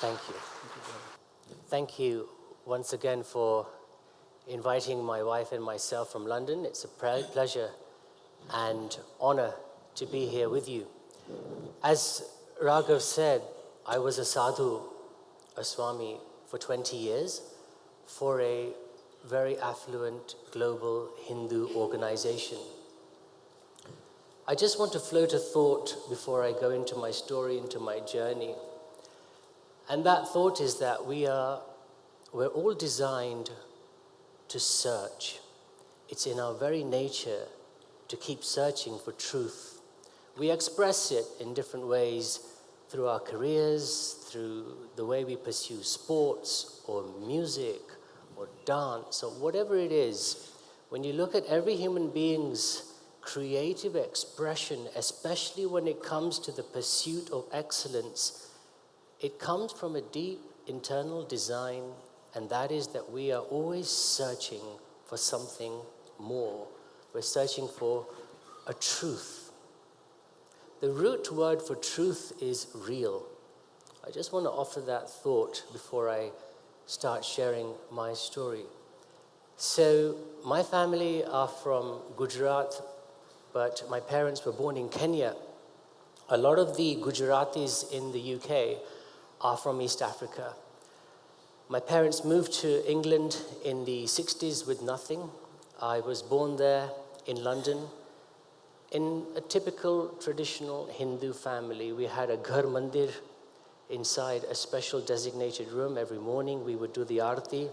Thank you. Thank you once again for inviting my wife and myself from London. It's a pleasure and honor to be here with you. As Raghav said, I was a sadhu, a swami, for 20 years for a very affluent global Hindu organization. I just want to float a thought before I go into my story, into my journey. And that thought is that we're all designed to search. It's in our very nature to keep searching for truth. We express it in different ways through our careers, through the way we pursue sports or music or dance or whatever it is. When you look at every human being's creative expression, especially when it comes to the pursuit of excellence, it comes from a deep internal design, and that is that we are always searching for something more. We're searching for a truth. The root word for truth is real. I just want to offer that thought before I start sharing my story. So, my family are from Gujarat, but my parents were born in Kenya. A lot of the Gujaratis in the UK are from East Africa. My parents moved to England in the 60s with nothing. I was born there in London in a typical traditional Hindu family. We had a ghar mandir inside a special designated room. Every morning we would do the arati,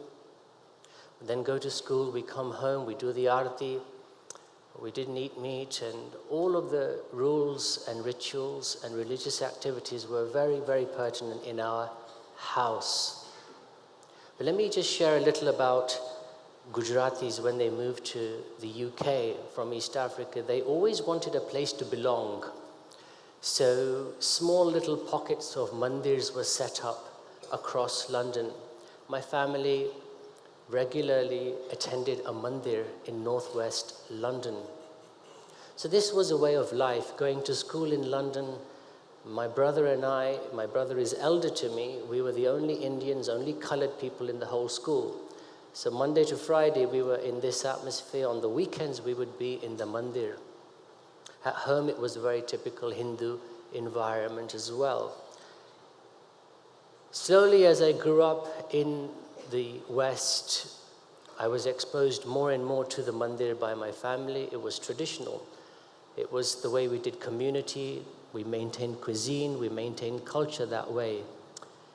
then go to school, we come home, we do the arati. We didn't eat meat, and all of the rules and rituals and religious activities were very, very pertinent in our house. But let me just share a little about Gujaratis when they moved to the UK from East Africa. They always wanted a place to belong. So small little pockets of mandirs were set up across London. My family regularly attended a mandir in northwest London. So this was a way of life, going to school in London. My brother and I, my brother is elder to me, we were the only Indians, only colored people in the whole school. So Monday to Friday we were in this atmosphere. On the weekends we would be in the mandir. At home it was a very typical Hindu environment as well. Slowly as I grew up in the West, I was exposed more and more to the mandir by my family. It was traditional. It was the way we did community. We maintained cuisine. We maintained culture that way.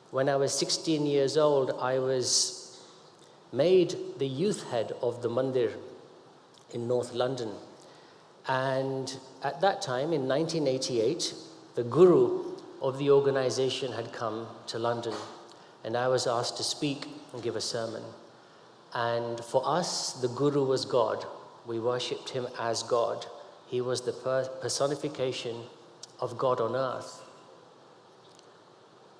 When I was 16 years old, I was made the youth head of the mandir in North London. And at that time, in 1988, the guru of the organization had come to London, and I was asked to speak and give a sermon. And for us, the Guru was God. We worshipped him as God. He was the personification of God on earth.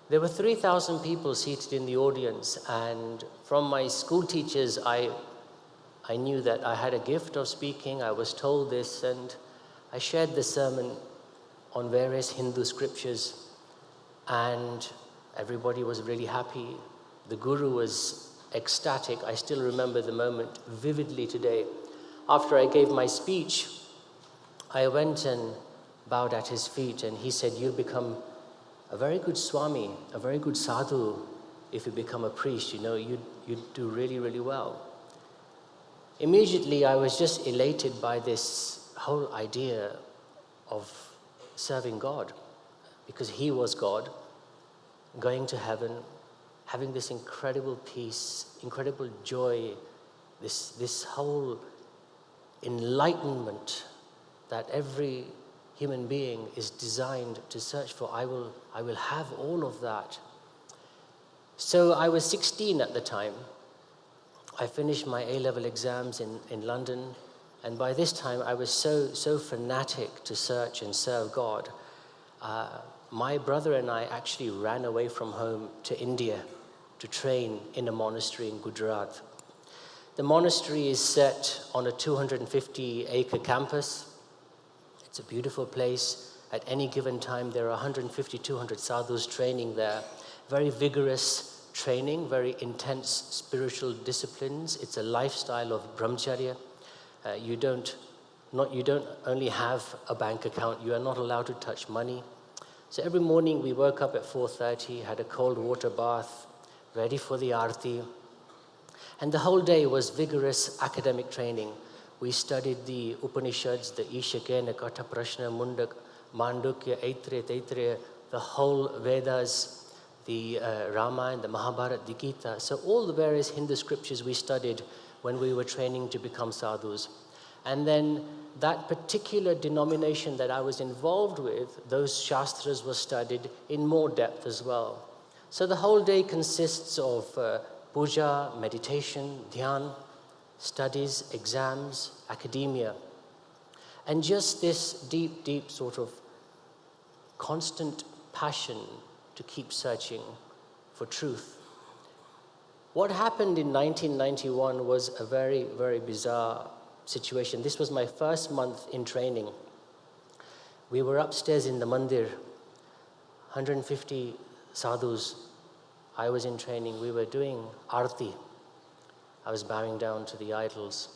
There were 3,000 people seated in the audience, and from my school teachers, I knew that I had a gift of speaking. I was told this, and I shared the sermon on various Hindu scriptures, and everybody was really happy. The Guru was ecstatic. I still remember the moment vividly today. After I gave my speech, I went and bowed at his feet, and he said, "You'll become a very good Swami, a very good sadhu if you become a priest. You know, you'd do really, really well." Immediately, I was just elated by this whole idea of serving God, because he was God, going to heaven, having this incredible peace, incredible joy, this whole enlightenment that every human being is designed to search for. I will have all of that. So I was 16 at the time. I finished my A-level exams in London, and by this time I was so fanatic to search and serve God. My brother and I actually ran away from home to India to train in a monastery in Gujarat. The monastery is set on a 250-acre campus. It's a beautiful place. At any given time, there are 150, 200 sadhus training there. very vigorous training, very intense spiritual disciplines. It's a lifestyle of brahmacharya. You don't only have a bank account, you are not allowed to touch money. So every morning we woke up at 4:30, had a cold water bath, ready for the arti. And the whole day was vigorous academic training. We studied the Upanishads, the Ishakena, Katha Prashna, Mundak, Mandukya, Aitreya, the whole Vedas, the Ramayana, the Mahabharata, the Gita. So all the various Hindu scriptures we studied when we were training to become sadhus. And then that particular denomination that I was involved with, those shastras were studied in more depth as well. So the whole day consists of puja, meditation, dhyan, studies, exams, academia, and just this deep, deep sort of constant passion to keep searching for truth. What happened in 1991 was a very, very bizarre situation. This was my first month in training. We were upstairs in the mandir, 150 sadhus. I was in training. We were doing arti. I was bowing down to the idols.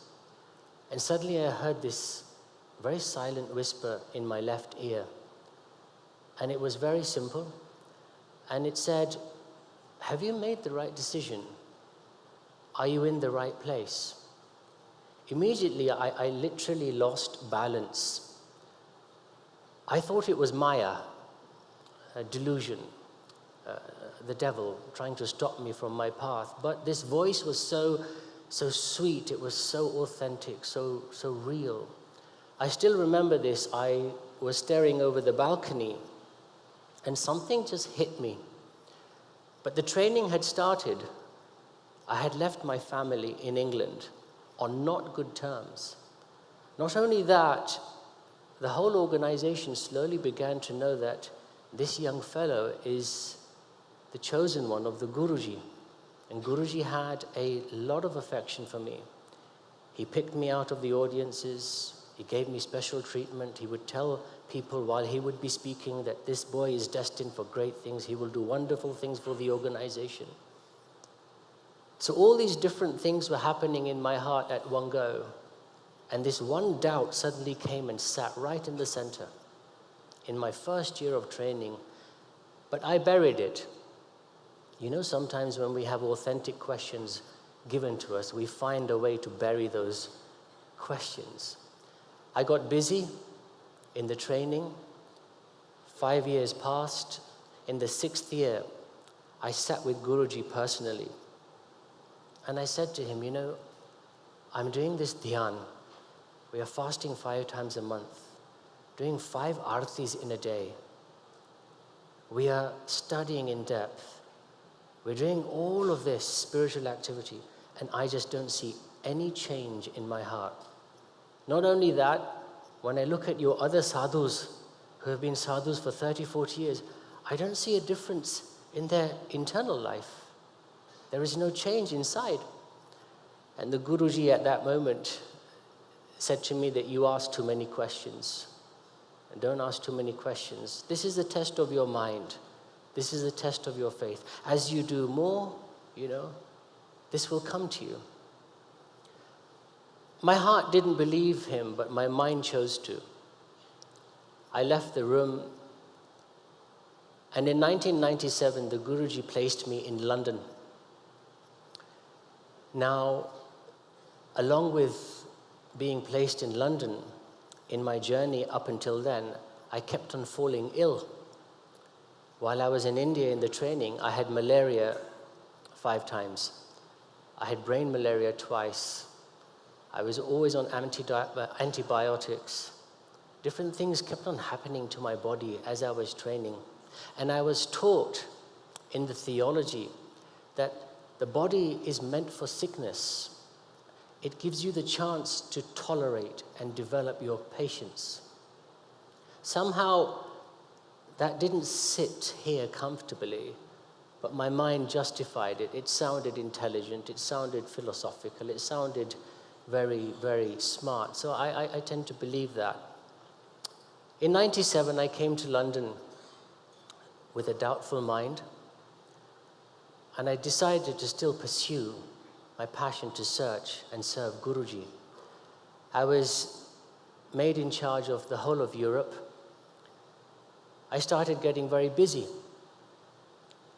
And suddenly I heard this very silent whisper in my left ear. And it was very simple. And it said, "Have you made the right decision? Are you in the right place?" Immediately, I literally lost balance. I thought it was Maya, a delusion, the devil trying to stop me from my path. But this voice was so sweet, it was so authentic, so real. I still remember this. I was staring over the balcony, and something just hit me. But the training had started. I had left my family in England on not good terms. Not only that, the whole organization slowly began to know that this young fellow is the chosen one of the Guruji. And Guruji had a lot of affection for me. He picked me out of the audiences. He gave me special treatment. He would tell people while he would be speaking that this boy is destined for great things. He will do wonderful things for the organization. So all these different things were happening in my heart at one go. And this one doubt suddenly came and sat right in the center in my first year of training. But I buried it. You know, sometimes when we have authentic questions given to us, we find a way to bury those questions. I got busy in the training. 5 years passed. In the 6th year, I sat with Guruji personally. And I said to him, you know, I'm doing this dhyan. We are fasting 5 times a month, doing 5 artis in a day. We are studying in depth. We're doing all of this spiritual activity, and I just don't see any change in my heart. Not only that, when I look at your other sadhus who have been sadhus for 30, 40 years, I don't see a difference in their internal life. There is no change inside. And the Guruji at that moment said to me that you ask too many questions. And don't ask too many questions. This is a test of your mind. This is a test of your faith. As you do more, you know, this will come to you. My heart didn't believe him, but my mind chose to. I left the room, and in 1997, the Guruji placed me in London. Now, along with being placed in London, in my journey up until then, I kept on falling ill. While I was in India in the training, I had malaria 5 times. I had brain malaria twice. I was always on antibiotics. Different things kept on happening to my body as I was training. And I was taught in the theology that the body is meant for sickness. It gives you the chance to tolerate and develop your patience. Somehow, that didn't sit here comfortably, but my mind justified it. It sounded intelligent, it sounded philosophical, it sounded very, very smart. So I tend to believe that. In 97, I came to London with a doubtful mind. And I decided to still pursue my passion to search and serve Guruji. I was made in charge of the whole of Europe. I started getting very busy.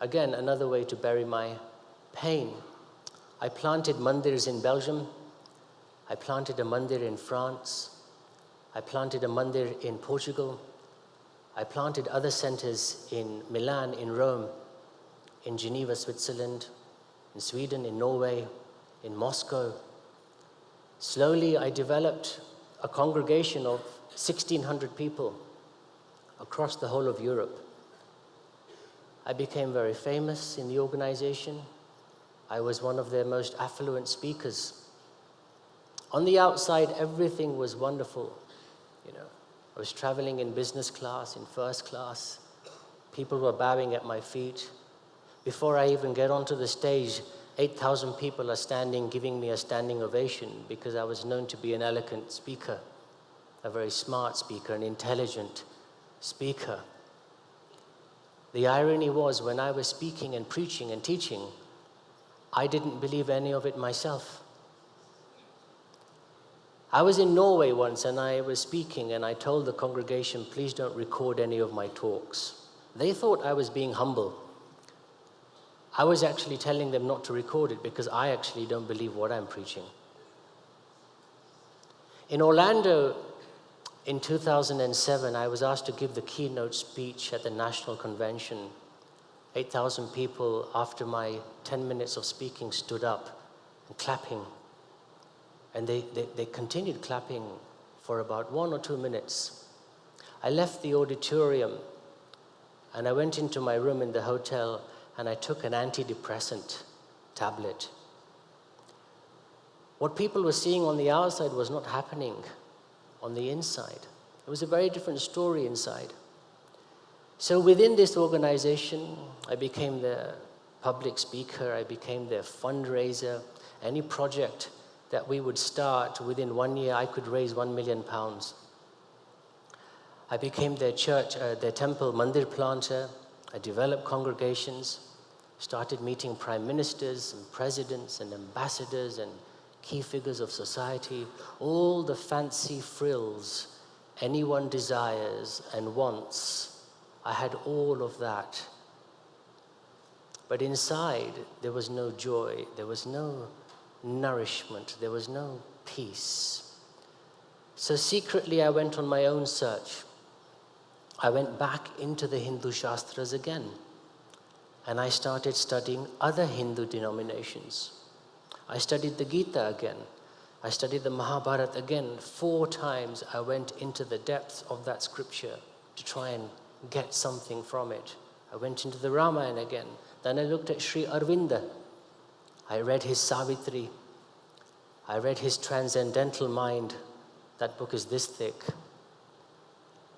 Again, another way to bury my pain. I planted mandirs in Belgium. I planted a mandir in France. I planted a mandir in Portugal. I planted other centers in Milan, in Rome, in Geneva, Switzerland, in Sweden, in Norway, in Moscow. Slowly, I developed a congregation of 1,600 people across the whole of Europe. I became very famous in the organization. I was one of their most affluent speakers. On the outside, everything was wonderful. I was traveling in business class, in first class. People were bowing at my feet. Before I even get onto the stage, 8,000 people are standing, giving me a standing ovation because I was known to be an eloquent speaker, a very smart speaker, an intelligent speaker. The irony was, when I was speaking and preaching and teaching, I didn't believe any of it myself. I was in Norway once and I was speaking and I told the congregation, please don't record any of my talks. They thought I was being humble. I was actually telling them not to record it because I actually don't believe what I'm preaching. In Orlando, in 2007, I was asked to give the keynote speech at the National Convention. 8,000 people, after my 10 minutes of speaking, stood up and clapping. And they continued clapping for about 1 or 2 minutes. I left the auditorium and I went into my room in the hotel and I took an antidepressant tablet. What people were seeing on the outside was not happening on the inside. It was a very different story inside. So within this organization, I became the public speaker, I became their fundraiser. Any project that we would start, within 1 year, I could raise £1 million. I became their church, their temple mandir planter. I developed congregations, started meeting prime ministers and presidents and ambassadors and key figures of society, all the fancy frills anyone desires and wants. I had all of that. But inside, there was no joy, there was no nourishment, there was no peace. So secretly, I went on my own search. I went back into the Hindu Shastras again, and I started studying other Hindu denominations. I studied the Gita again. I studied the Mahabharata again. 4 times I went into the depths of that scripture to try and get something from it. I went into the Ramayana again. Then I looked at Sri Arvinda. I read his Savitri. I read his Transcendental Mind. That book is this thick.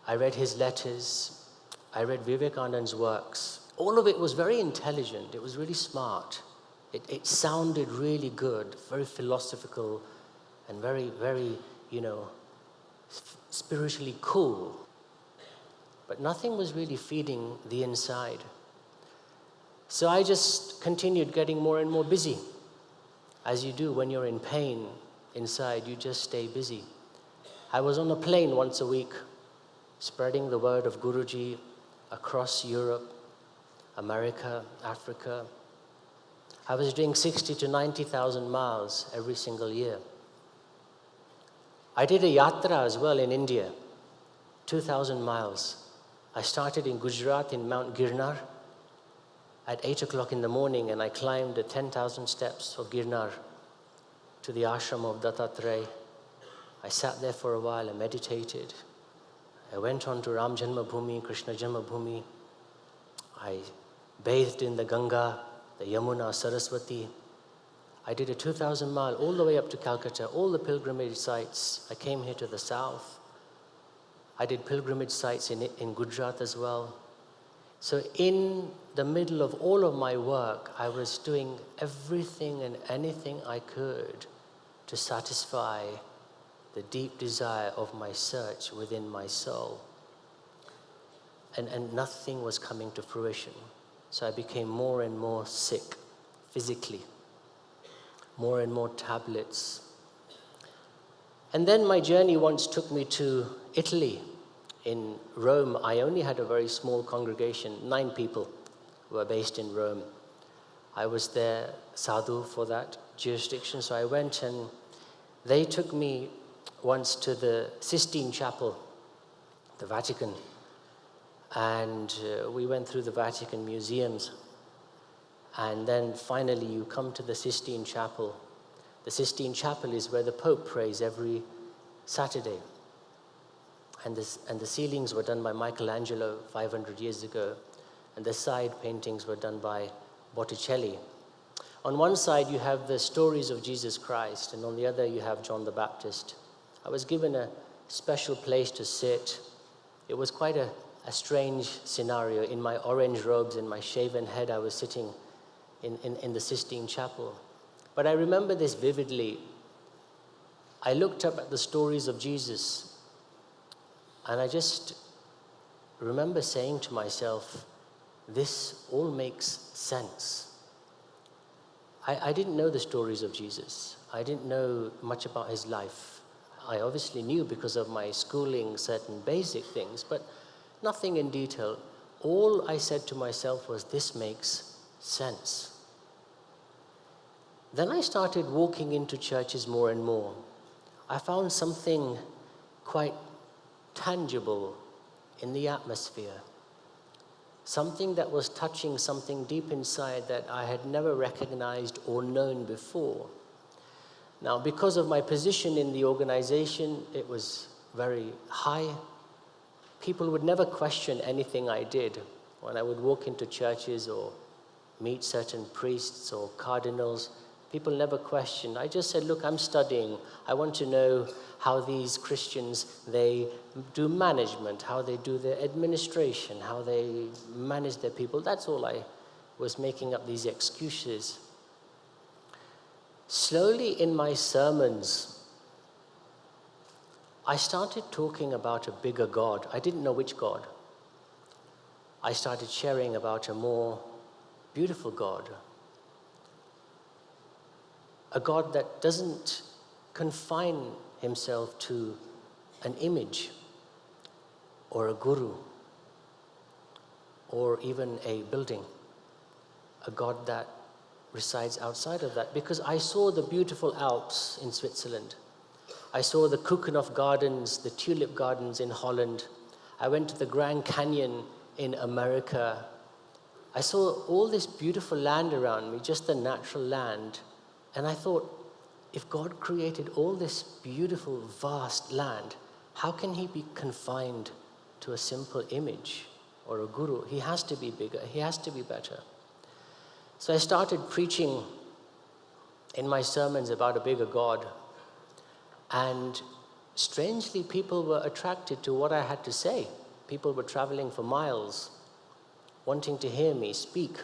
I read his letters. I read Vivekananda's works. All of it was very intelligent. It was really smart. It sounded really good, very philosophical, and very, very, spiritually cool. But nothing was really feeding the inside. So I just continued getting more and more busy. As you do when you're in pain inside, you just stay busy. I was on a plane once a week, spreading the word of Guruji across Europe, America, Africa. I was doing 60 to 90,000 miles every single year. I did a yatra as well in India, 2,000 miles. I started in Gujarat in Mount Girnar at 8 o'clock in the morning, and I climbed the 10,000 steps of Girnar to the ashram of Dattatreya. I sat there for a while and meditated. I went on to Ram Janmabhoomi, Krishna Janmabhoomi. I bathed in the Ganga, the Yamuna, Saraswati. I did a 2,000 mile all the way up to Calcutta, all the pilgrimage sites. I came here to the south. I did pilgrimage sites in Gujarat as well. So in the middle of all of my work, I was doing everything and anything I could to satisfy the deep desire of my search within my soul. And nothing was coming to fruition. So I became more and more sick physically. More and more tablets. And then my journey once took me to Italy. In Rome, I only had a very small congregation. 9 people were based in Rome. I was their sadhu for that jurisdiction, so I went, and they took me once to the Sistine Chapel, the Vatican, and we went through the Vatican museums, and then finally you come to the Sistine Chapel. The Sistine Chapel is where the Pope prays every Saturday. And the ceilings were done by Michelangelo 500 years ago, and the side paintings were done by Botticelli. On one side you have the stories of Jesus Christ, and on the other you have John the Baptist. I was given a special place to sit. It was quite a strange scenario. In my orange robes and my shaven head, I was sitting in the Sistine Chapel. But I remember this vividly. I looked up at the stories of Jesus, and I just remember saying to myself, this all makes sense. I didn't know the stories of Jesus. I didn't know much about his life. I obviously knew because of my schooling certain basic things, but nothing in detail. All I said to myself was, this makes sense. Then I started walking into churches more and more. I found something quite tangible in the atmosphere. Something that was touching something deep inside that I had never recognized or known before. Now, because of my position in the organization, it was very high. People would never question anything I did. When I would walk into churches or meet certain priests or cardinals, people never questioned. I just said, look, I'm studying. I want to know how these Christians, they do management, how they do their administration, how they manage their people. That's all. I was making up these excuses. Slowly in my sermons, I started talking about a bigger God. I didn't know which God. I started sharing about a more beautiful God. A God that doesn't confine himself to an image or a guru or even a building. A God that resides outside of that. Because I saw the beautiful Alps in Switzerland. I saw the Keukenhof Gardens, the Tulip Gardens in Holland. I went to the Grand Canyon in America. I saw all this beautiful land around me, just the natural land. And I thought, if God created all this beautiful, vast land, how can he be confined to a simple image or a guru? He has to be bigger. He has to be better. So I started preaching in my sermons about a bigger God. And strangely, people were attracted to what I had to say. People were traveling for miles, wanting to hear me speak.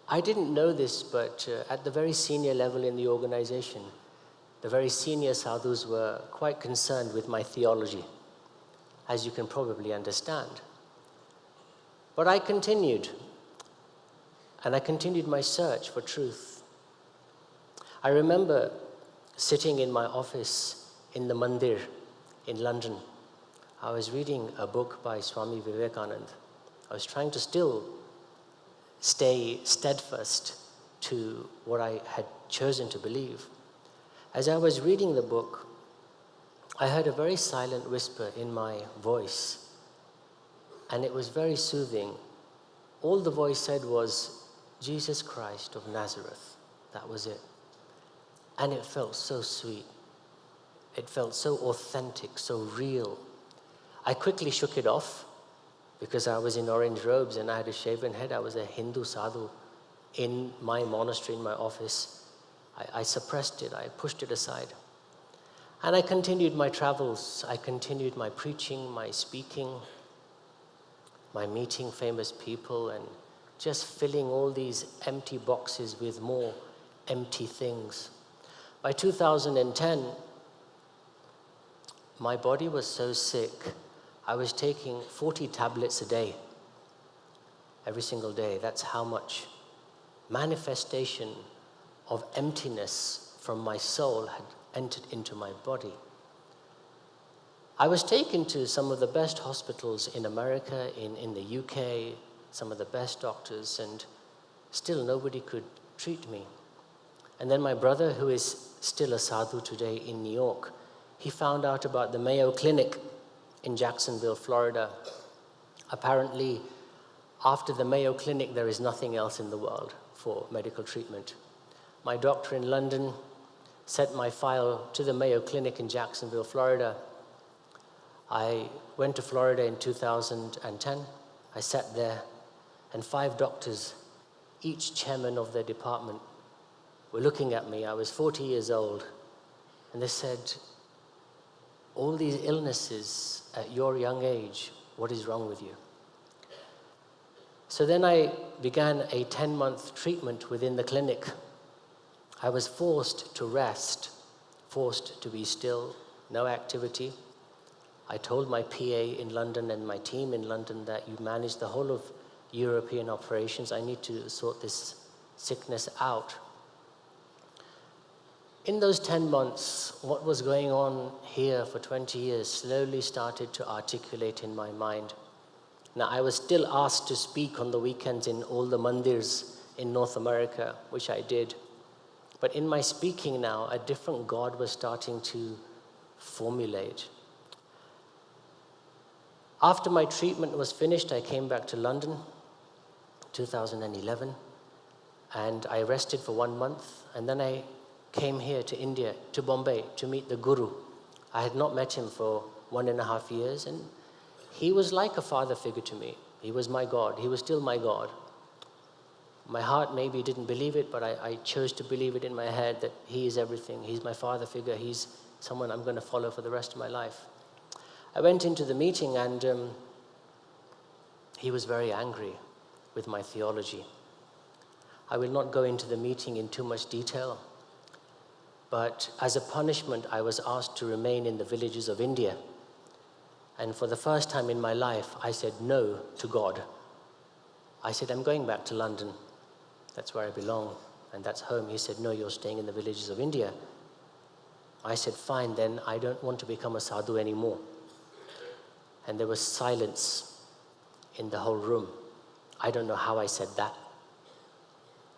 I didn't know this, but at the very senior level in the organization, the very senior sadhus were quite concerned with my theology, as you can probably understand. But I continued, and I continued my search for truth. I remember sitting in my office in the Mandir in London. I was reading a book by Swami Vivekananda. I was trying to still stay steadfast to what I had chosen to believe. As I was reading the book, I heard a very silent whisper in my voice, and it was very soothing. All the voice said was, Jesus Christ of Nazareth. That was it. And it felt so sweet. It felt so authentic, so real. I quickly shook it off because I was in orange robes and I had a shaven head. I was a Hindu sadhu in my monastery, in my office. I suppressed it. I pushed it aside. And I continued my travels. I continued my preaching, my speaking, my meeting famous people, and just filling all these empty boxes with more empty things. By 2010, my body was so sick, I was taking 40 tablets a day, every single day. That's how much manifestation of emptiness from my soul had entered into my body. I was taken to some of the best hospitals in America, in the UK, some of the best doctors, and still nobody could treat me. And then my brother, who is still a sadhu today in New York, he found out about the Mayo Clinic in Jacksonville, Florida. Apparently, after the Mayo Clinic, there is nothing else in the world for medical treatment. My doctor in London sent my file to the Mayo Clinic in Jacksonville, Florida. I went to Florida in 2010. I sat there, and 5 doctors, each chairman of their department, were looking at me. I was 40 years old, and they said, all these illnesses at your young age, what is wrong with you? So then I began a 10-month treatment within the clinic. I was forced to rest, forced to be still, no activity. I told my PA in London and my team in London that you manage the whole of European operations. I need to sort this sickness out. In those 10 months, what was going on here for 20 years slowly started to articulate in my mind. Now, I was still asked to speak on the weekends in all the mandirs in North America, which I did. But in my speaking now, a different God was starting to formulate. After my treatment was finished, I came back to London, 2011, and I rested for 1 month, and then I came here to India, to Bombay, to meet the Guru. I had not met him for 1.5 years, and he was like a father figure to me. He was my God. He was still my God. My heart maybe didn't believe it, but I chose to believe it in my head that he is everything. He's my father figure. He's someone I'm going to follow for the rest of my life. I went into the meeting, and he was very angry with my theology. I will not go into the meeting in too much detail, but as a punishment, I was asked to remain in the villages of India. And for the first time in my life, I said no to God. I said, I'm going back to London. That's where I belong, and that's home. He said, no, you're staying in the villages of India. I said, fine, then I don't want to become a sadhu anymore. And there was silence in the whole room. I don't know how I said that.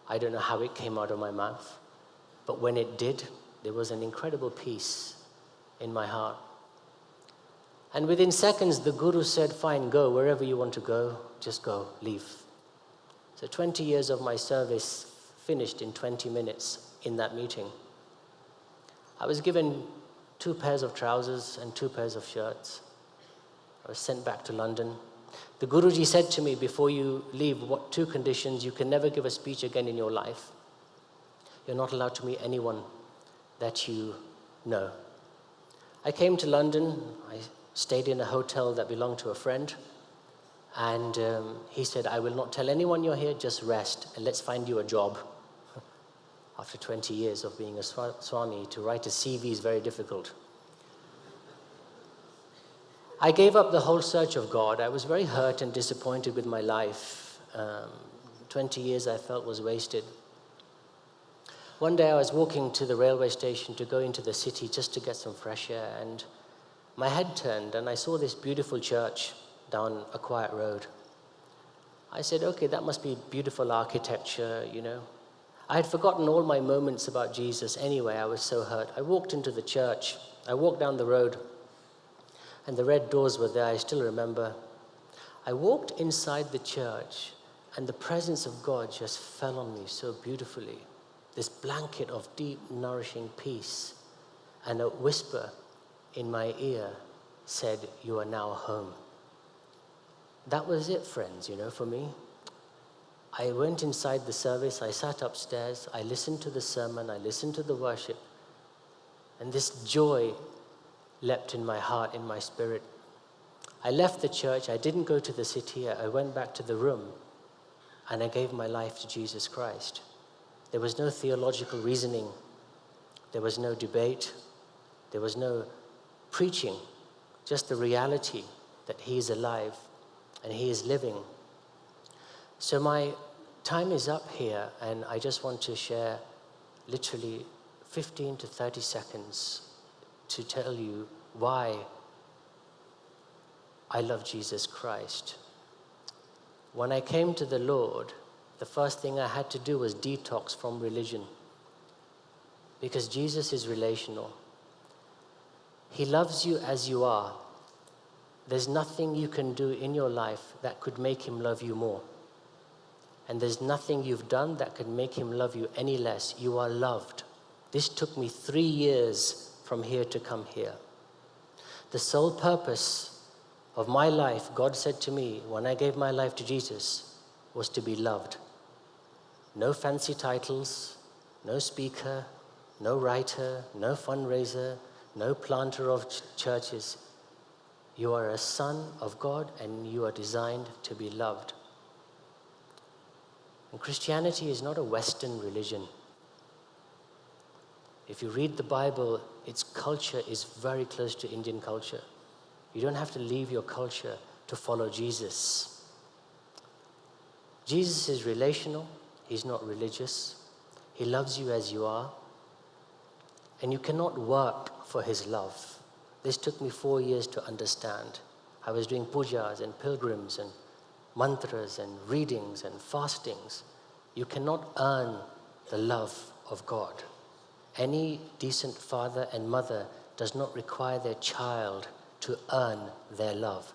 I don't know how it came out of my mouth. But when it did, there was an incredible peace in my heart. And within seconds, the Guru said, fine, go wherever you want to go. Just go, leave. So 20 years of my service finished in 20 minutes in that meeting. I was given 2 pairs of trousers and 2 pairs of shirts. I was sent back to London. The Guruji said to me, before you leave, 2 conditions: you can never give a speech again in your life. You're not allowed to meet anyone that you know. I came to London. I stayed in a hotel that belonged to a friend. And he said, I will not tell anyone you're here, just rest, and let's find you a job. After 20 years of being a Swami, to write a CV is very difficult. I gave up the whole search of God. I was very hurt and disappointed with my life. 20 years I felt was wasted. One day I was walking to the railway station to go into the city just to get some fresh air, and my head turned and I saw this beautiful church down a quiet road. I said, okay, that must be beautiful architecture, you know. I had forgotten all my moments about Jesus anyway. I was so hurt. I walked into the church. I walked down the road, and the red doors were there. I still remember. I walked inside the church, and the presence of God just fell on me so beautifully. This blanket of deep, nourishing peace, and a whisper in my ear said, you are now home. That was it, friends, you know, for me. I went inside the service, I sat upstairs, I listened to the sermon, I listened to the worship, and this joy leapt in my heart, in my spirit. I left the church, I didn't go to the city, I went back to the room, and I gave my life to Jesus Christ. There was no theological reasoning, there was no debate, there was no preaching, just the reality that He is alive and He is living. So my time is up here, and I just want to share literally 15 to 30 seconds to tell you why I love Jesus Christ. When I came to the Lord, the first thing I had to do was detox from religion, because Jesus is relational. He loves you as you are. There's nothing you can do in your life that could make him love you more. And there's nothing you've done that could make him love you any less. You are loved. This took me 3 years from here to come here. The sole purpose of my life, God said to me when I gave my life to Jesus, was to be loved. No fancy titles, no speaker, no writer, no fundraiser, no planter of churches. You are a son of God, and you are designed to be loved. And Christianity is not a Western religion. If you read the Bible, its culture is very close to Indian culture. You don't have to leave your culture to follow Jesus. Jesus is relational. He's not religious. He loves you as you are. And you cannot work for his love. This took me 4 years to understand. I was doing pujas and pilgrims and mantras and readings and fastings. You cannot earn the love of God. Any decent father and mother does not require their child to earn their love.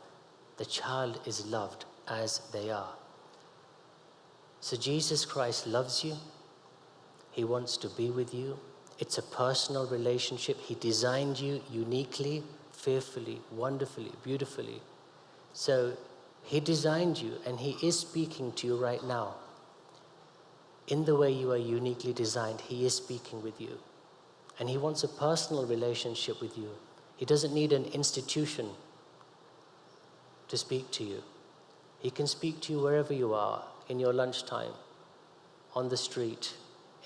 The child is loved as they are. So Jesus Christ loves you. He wants to be with you. It's a personal relationship. He designed you uniquely, fearfully, wonderfully, beautifully. So he designed you, and he is speaking to you right now. In the way you are uniquely designed, he is speaking with you. And he wants a personal relationship with you. He doesn't need an institution to speak to you. He can speak to you wherever you are, in your lunchtime, on the street,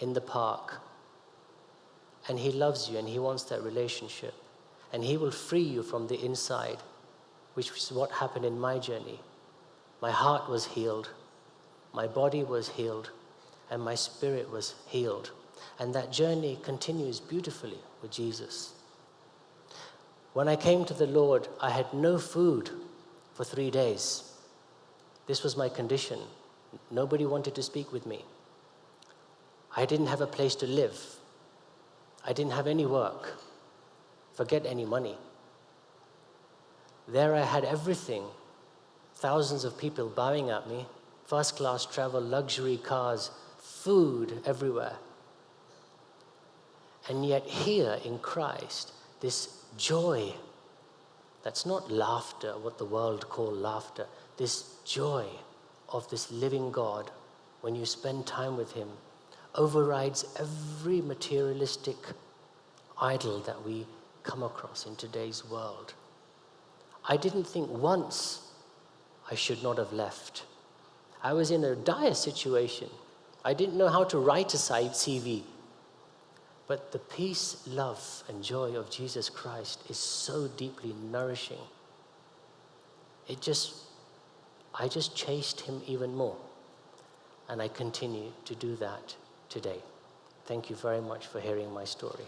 in the park. And he loves you, and he wants that relationship. And he will free you from the inside, which is what happened in my journey. My heart was healed, my body was healed, and my spirit was healed. And that journey continues beautifully with Jesus. When I came to the Lord, I had no food for 3 days. This was my condition. Nobody wanted to speak with me. I didn't have a place to live. I didn't have any work. Forget any money. There I had everything. Thousands of people bowing at me. First class travel, luxury cars, food everywhere. And yet here in Christ, this joy, that's not laughter, what the world call laughter, this joy of this living God, when you spend time with him, overrides every materialistic idol that we come across in today's world. I didn't think once I should not have left. I was in a dire situation. I didn't know how to write a CV. But the peace, love, and joy of Jesus Christ is so deeply nourishing. I just chased him even more. And I continue to do that today. Thank you very much for hearing my story.